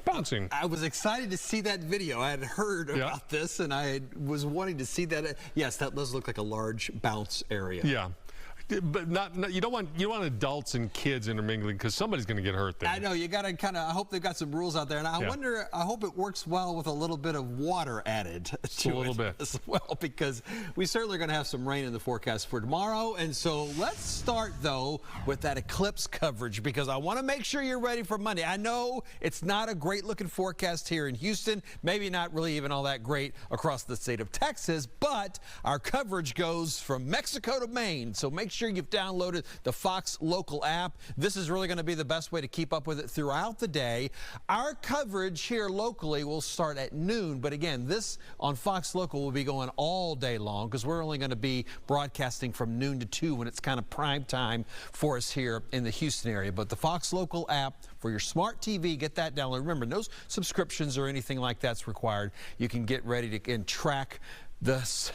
bouncing. I was excited to see that video. I had heard about this, and I was wanting to see that. Yes, that does look like a large bounce area. Yeah. But you don't want adults and kids intermingling because somebody's going to get hurt there. I know, you got to kind of, I hope they've got some rules out there, and I wonder, I hope it works well with a little bit of water added to it as well, because we certainly are going to have some rain in the forecast for tomorrow. And so let's start though with that eclipse coverage, because I want to make sure you're ready for Monday. I know it's not a great looking forecast here in Houston, maybe not really even all that great across the state of Texas, but our coverage goes from Mexico to Maine. So make sure you've downloaded the Fox Local app. This is really going to be the best way to keep up with it throughout the day. Our coverage here locally will start at noon, but again, this on Fox Local will be going all day long because we're only going to be broadcasting from noon to 2 when it's kind of prime time for us here in the Houston area. But the Fox Local app for your smart TV, get that downloaded. Remember, no subscriptions or anything like that's required. You can get ready to track this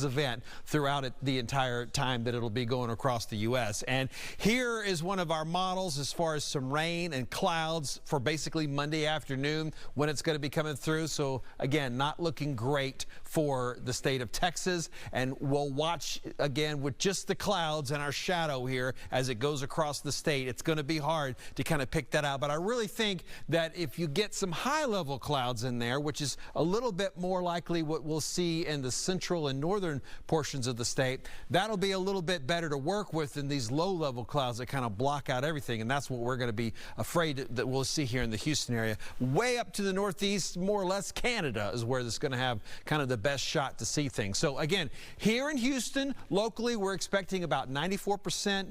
event throughout the entire time that it'll be going across the U.S. And here is one of our models as far as some rain and clouds for basically Monday afternoon when it's going to be coming through. So again, not looking great for the state of Texas. And we'll watch again with just the clouds and our shadow here as it goes across the state. It's going to be hard to kind of pick that out. But I really think that if you get some high level clouds in there, which is a little bit more likely what we'll see in the central and northern portions of the state, that'll be a little bit better to work with than these low-level clouds that kind of block out everything, and that's what we're going to be afraid that we'll see here in the Houston area. Way up to the northeast, more or less Canada is where this is going to have kind of the best shot to see things. So again, here in Houston, locally, we're expecting about 94%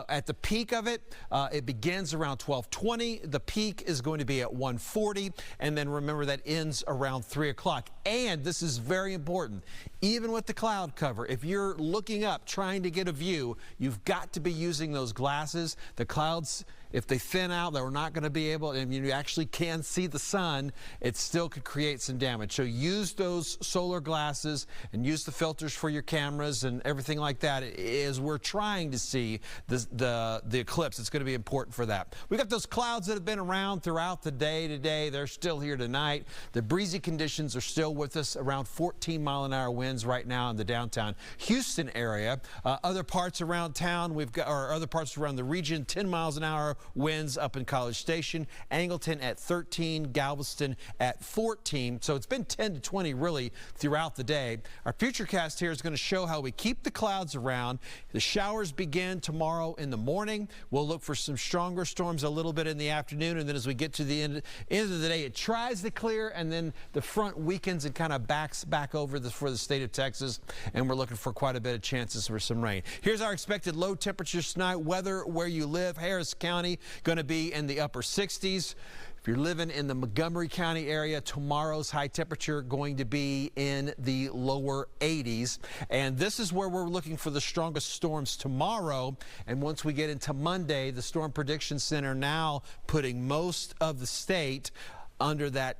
at the peak of it. It begins around 12:20. The peak is going to be at 1:40, and then remember that ends around 3 o'clock. And this is very important. Even with the cloud cover, if you're looking up trying to get a view, you've got to be using those glasses. The clouds, if they thin out, they're not going to be able, and you actually can see the sun, it still could create some damage. So use those solar glasses and use the filters for your cameras and everything like that as we're trying to see the eclipse. It's going to be important for that. We've got those clouds that have been around throughout the day today. They're still here tonight. The breezy conditions are still with us, around 14-mile-an-hour winds right now in the downtown Houston area. Other parts around town, other parts around the region, 10 miles an hour winds up in College Station, Angleton at 13, Galveston at 14. So it's been 10 to 20 really throughout the day. Our futurecast here is going to show how we keep the clouds around. The showers begin tomorrow in the morning. We'll look for some stronger storms a little bit in the afternoon, and then as we get to the end of the day, it tries to clear, and then the front weakens and kind of backs back over for the state of Texas, and we're looking for quite a bit of chances for some rain. Here's our expected low temperatures tonight. Weather where you live, Harris County, going to be in the upper 60s. If you're living in the Montgomery County area, tomorrow's high temperature going to be in the lower 80s. And this is where we're looking for the strongest storms tomorrow. And once we get into Monday, the Storm Prediction Center now putting most of the state under that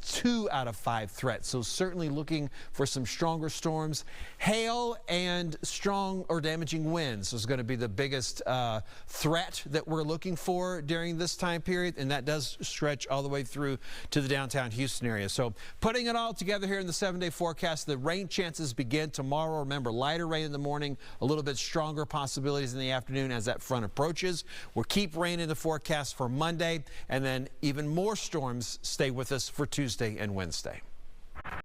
2 out of 5 threat. So certainly looking for some stronger storms. Hail and strong or damaging winds is going to be the biggest threat that we're looking for during this time period, and that does stretch all the way through to the downtown Houston area. So putting it all together here in the 7-day forecast, the rain chances begin tomorrow. Remember, lighter rain in the morning, a little bit stronger possibilities in the afternoon as that front approaches. We'll keep rain in the forecast for Monday, and then even more storms stay with us for Tuesday and Wednesday.